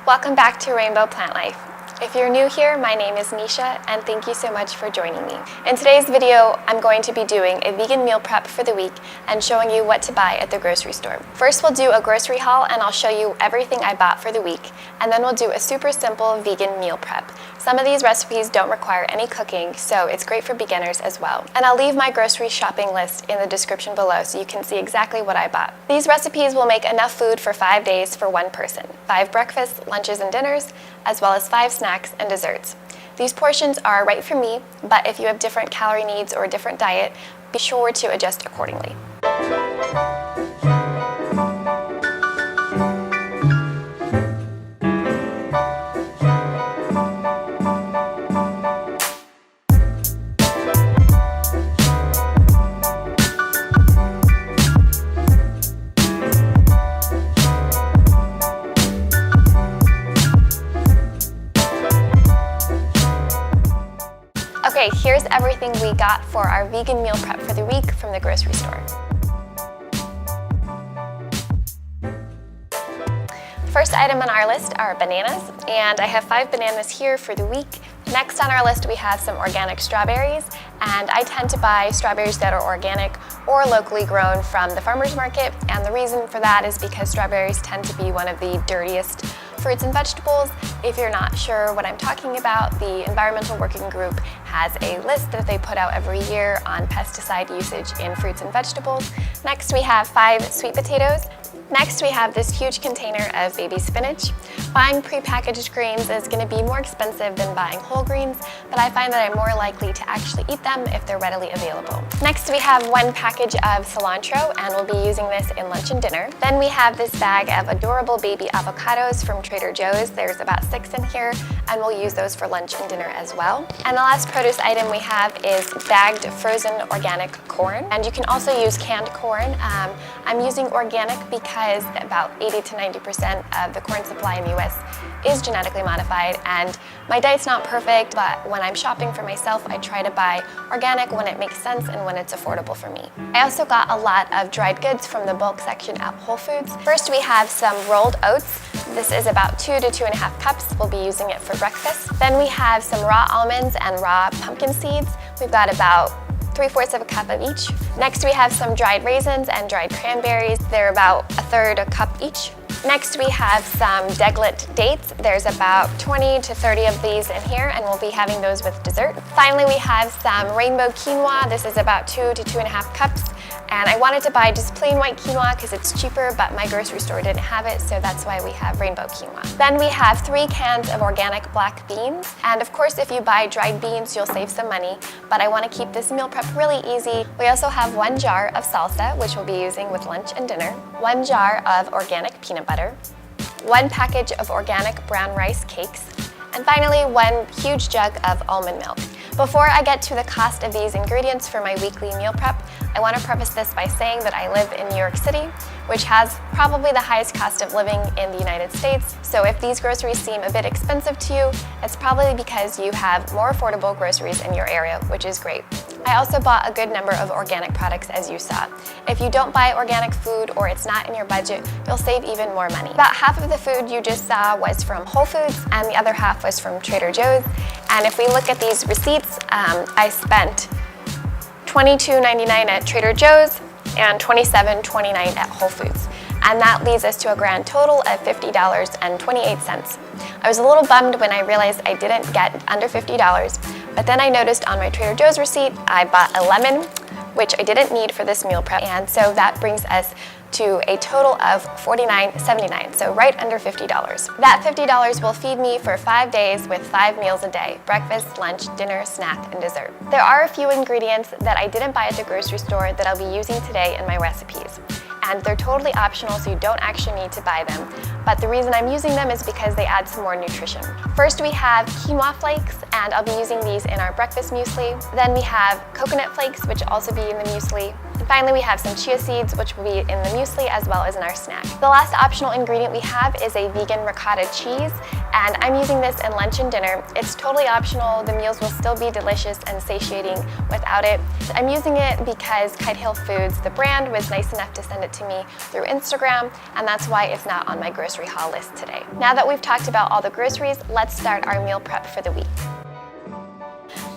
Welcome back to Rainbow Plant Life. If you're new here, my name is Nisha, and thank you so much for joining me. In today's video, I'm going to be doing a vegan meal prep for the week and showing you what to buy at the grocery store. First, we'll do a grocery haul, and I'll show you everything I bought for the week, and then we'll do a super simple vegan meal prep. Some of these recipes don't require any cooking, so it's great for beginners as well. And I'll leave my grocery shopping list in the description below so you can see exactly what I bought. These recipes will make enough food for 5 days for one person. 5 breakfasts, lunches, and dinners, as well as 5 snacks and desserts. These portions are right for me, but if you have different calorie needs or a different diet, be sure to adjust accordingly. Okay, here's everything we got for our vegan meal prep for the week from the grocery store. The first item on our list are bananas, and I have 5 bananas here for the week. Next on our list we have some organic strawberries, and I tend to buy strawberries that are organic or locally grown from the farmer's market, and the reason for that is because strawberries tend to be one of the dirtiest fruits and vegetables. If you're not sure what I'm talking about, the Environmental Working Group has a list that they put out every year on pesticide usage in fruits and vegetables. Next we have 5 sweet potatoes. Next we have this huge container of baby spinach. Buying prepackaged greens is going to be more expensive than buying whole greens, but I find that I'm more likely to actually eat them if they're readily available. Next we have 1 package of cilantro, and we'll be using this in lunch and dinner. Then we have this bag of adorable baby avocados from Trader Joe's. There's about 6 in here, and we'll use those for lunch and dinner as well. And the last produce item we have is bagged frozen organic corn, and you can also use canned corn. I'm using organic because about 80 to 90% of the corn supply in the US is genetically modified, and my diet's not perfect, but when I'm shopping for myself, I try to buy organic when it makes sense and when it's affordable for me. I also got a lot of dried goods from the bulk section at Whole Foods. First, we have some rolled oats. This is about 2 to 2.5 cups. We'll be using it for breakfast. Then we have some raw almonds and raw pumpkin seeds. We've got about 3/4 of a cup of each. Next we have some dried raisins and dried cranberries. They're about 1/3 a cup each. Next we have some deglet dates. There's about 20 to 30 of these in here, and we'll be having those with dessert. Finally we have some rainbow quinoa. This is about 2 to 2.5 cups. And I wanted to buy just plain white quinoa because it's cheaper, but my grocery store didn't have it, so that's why we have rainbow quinoa. Then we have 3 cans of organic black beans. And of course, if you buy dried beans, you'll save some money, but I want to keep this meal prep really easy. We also have 1 jar of salsa, which we'll be using with lunch and dinner, 1 jar of organic peanut butter, 1 package of organic brown rice cakes, and finally 1 huge jug of almond milk. Before I get to the cost of these ingredients for my weekly meal prep, I want to preface this by saying that I live in New York City, which has probably the highest cost of living in the United States. So if these groceries seem a bit expensive to you, it's probably because you have more affordable groceries in your area, which is great. I also bought a good number of organic products, as you saw. If you don't buy organic food or it's not in your budget, you'll save even more money. About half of the food you just saw was from Whole Foods, and the other half was from Trader Joe's. And if we look at these receipts, I spent $22.99 at Trader Joe's and $27.29 at Whole Foods. And that leads us to a grand total of $50.28. I was a little bummed when I realized I didn't get under $50, but then I noticed on my Trader Joe's receipt I bought a lemon, which I didn't need for this meal prep, and so that brings us to a total of $49.79, so right under $50. That $50 will feed me for 5 days with 5 meals a day: breakfast, lunch, dinner, snack, and dessert. There are a few ingredients that I didn't buy at the grocery store that I'll be using today in my recipes, and they're totally optional, so you don't actually need to buy them. But the reason I'm using them is because they add some more nutrition. First we have quinoa flakes, and I'll be using these in our breakfast muesli. Then we have coconut flakes, which will also be in the muesli. And finally, we have some chia seeds, which will be in the muesli as well as in our snack. The last optional ingredient we have is a vegan ricotta cheese, and I'm using this in lunch and dinner. It's totally optional. The meals will still be delicious and satiating without it. I'm using it because Kite Hill Foods, the brand, was nice enough to send it to me through Instagram, and that's why it's not on my grocery haul list today. Now that we've talked about all the groceries, let's start our meal prep for the week.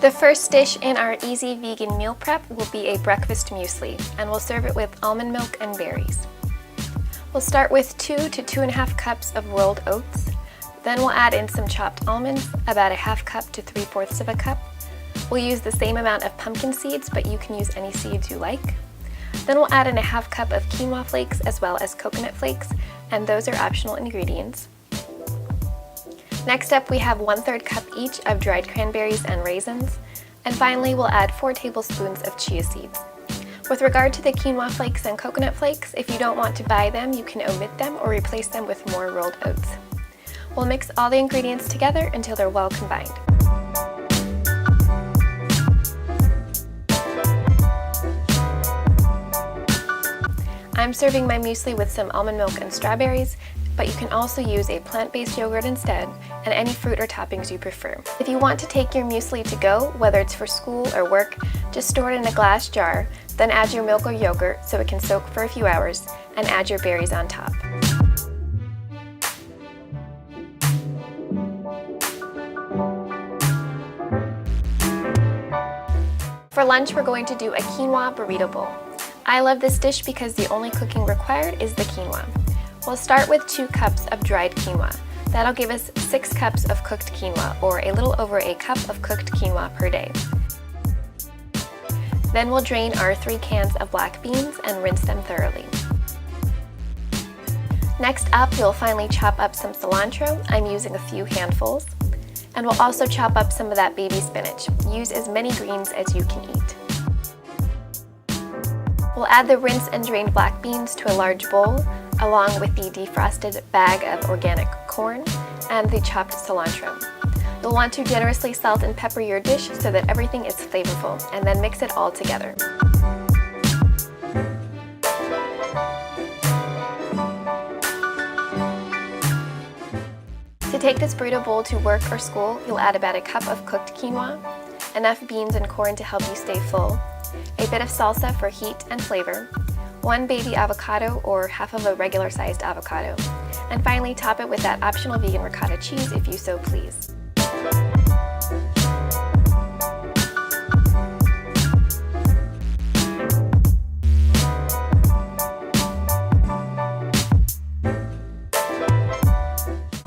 The first dish in our easy vegan meal prep will be a breakfast muesli, and we'll serve it with almond milk and berries. We'll start with 2 to 2.5 cups of rolled oats. Then we'll add in some chopped almonds, about a half cup to 3/4 of a cup. We'll use the same amount of pumpkin seeds, but you can use any seeds you like. Then we'll add in a half cup of quinoa flakes as well as coconut flakes, and those are optional ingredients. Next up, we have 1/3 cup each of dried cranberries and raisins. And finally, we'll add 4 tablespoons of chia seeds. With regard to the quinoa flakes and coconut flakes, if you don't want to buy them, you can omit them or replace them with more rolled oats. We'll mix all the ingredients together until they're well combined. I'm serving my muesli with some almond milk and strawberries, but you can also use a plant-based yogurt instead, and any fruit or toppings you prefer. If you want to take your muesli to go, whether it's for school or work, just store it in a glass jar, then add your milk or yogurt so it can soak for a few hours, and add your berries on top. For lunch, we're going to do a quinoa burrito bowl. I love this dish because the only cooking required is the quinoa. We'll start with 2 cups of dried quinoa. That'll give us 6 cups of cooked quinoa, or a little over a cup of cooked quinoa per day. Then we'll drain our 3 cans of black beans and rinse them thoroughly. Next up, we'll finally chop up some cilantro. I'm using a few handfuls. And we'll also chop up some of that baby spinach. Use as many greens as you can eat. We'll add the rinsed and drained black beans to a large bowl, along with the defrosted bag of organic corn and the chopped cilantro. You'll want to generously salt and pepper your dish so that everything is flavorful, and then mix it all together. To take this burrito bowl to work or school, you'll add about a cup of cooked quinoa, enough beans and corn to help you stay full, a bit of salsa for heat and flavor, 1 baby avocado or half of a regular sized avocado, and finally top it with that optional vegan ricotta cheese if you so please.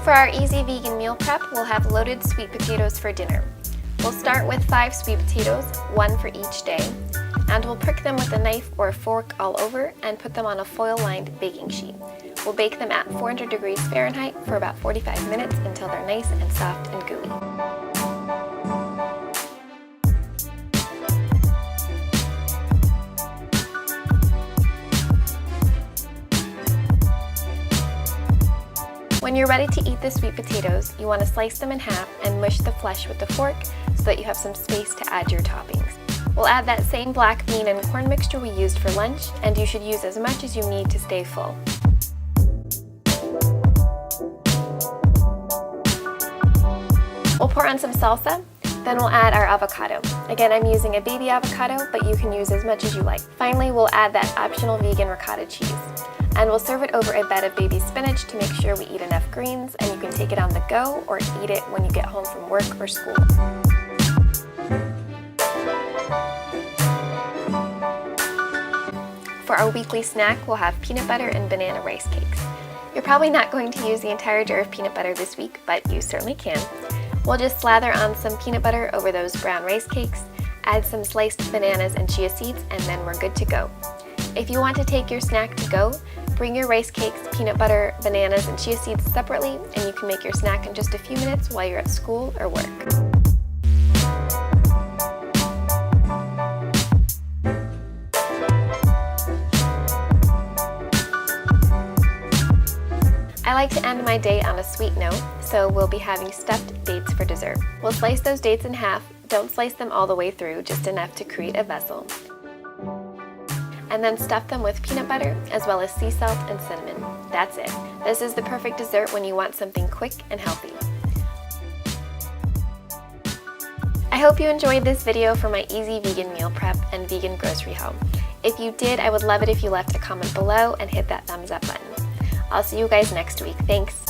For our easy vegan meal prep, we'll have loaded sweet potatoes for dinner. We'll start with 5 sweet potatoes, 1 for each day, and we'll prick them with a knife or a fork all over and put them on a foil-lined baking sheet. We'll bake them at 400 degrees Fahrenheit for about 45 minutes until they're nice and soft and gooey. When you're ready to eat the sweet potatoes, you want to slice them in half and mush the flesh with the fork so that you have some space to add your toppings. We'll add that same black bean and corn mixture we used for lunch, and you should use as much as you need to stay full. We'll pour on some salsa, then we'll add our avocado. Again, I'm using a baby avocado, but you can use as much as you like. Finally, we'll add that optional vegan ricotta cheese. And we'll serve it over a bed of baby spinach to make sure we eat enough greens, and you can take it on the go or eat it when you get home from work or school. For our weekly snack, we'll have peanut butter and banana rice cakes. You're probably not going to use the entire jar of peanut butter this week, but you certainly can. We'll just slather on some peanut butter over those brown rice cakes, add some sliced bananas and chia seeds, and then we're good to go. If you want to take your snack to go, bring your rice cakes, peanut butter, bananas, and chia seeds separately, and you can make your snack in just a few minutes while you're at school or work. I like to end my day on a sweet note, so we'll be having stuffed dates for dessert. We'll slice those dates in half. Don't slice them all the way through, just enough to create a vessel. and then stuff them with peanut butter as well as sea salt and cinnamon. That's it. This is the perfect dessert when you want something quick and healthy. I hope you enjoyed this video for my easy vegan meal prep and vegan grocery haul. If you did, I would love it if you left a comment below and hit that thumbs up button. I'll see you guys next week. Thanks!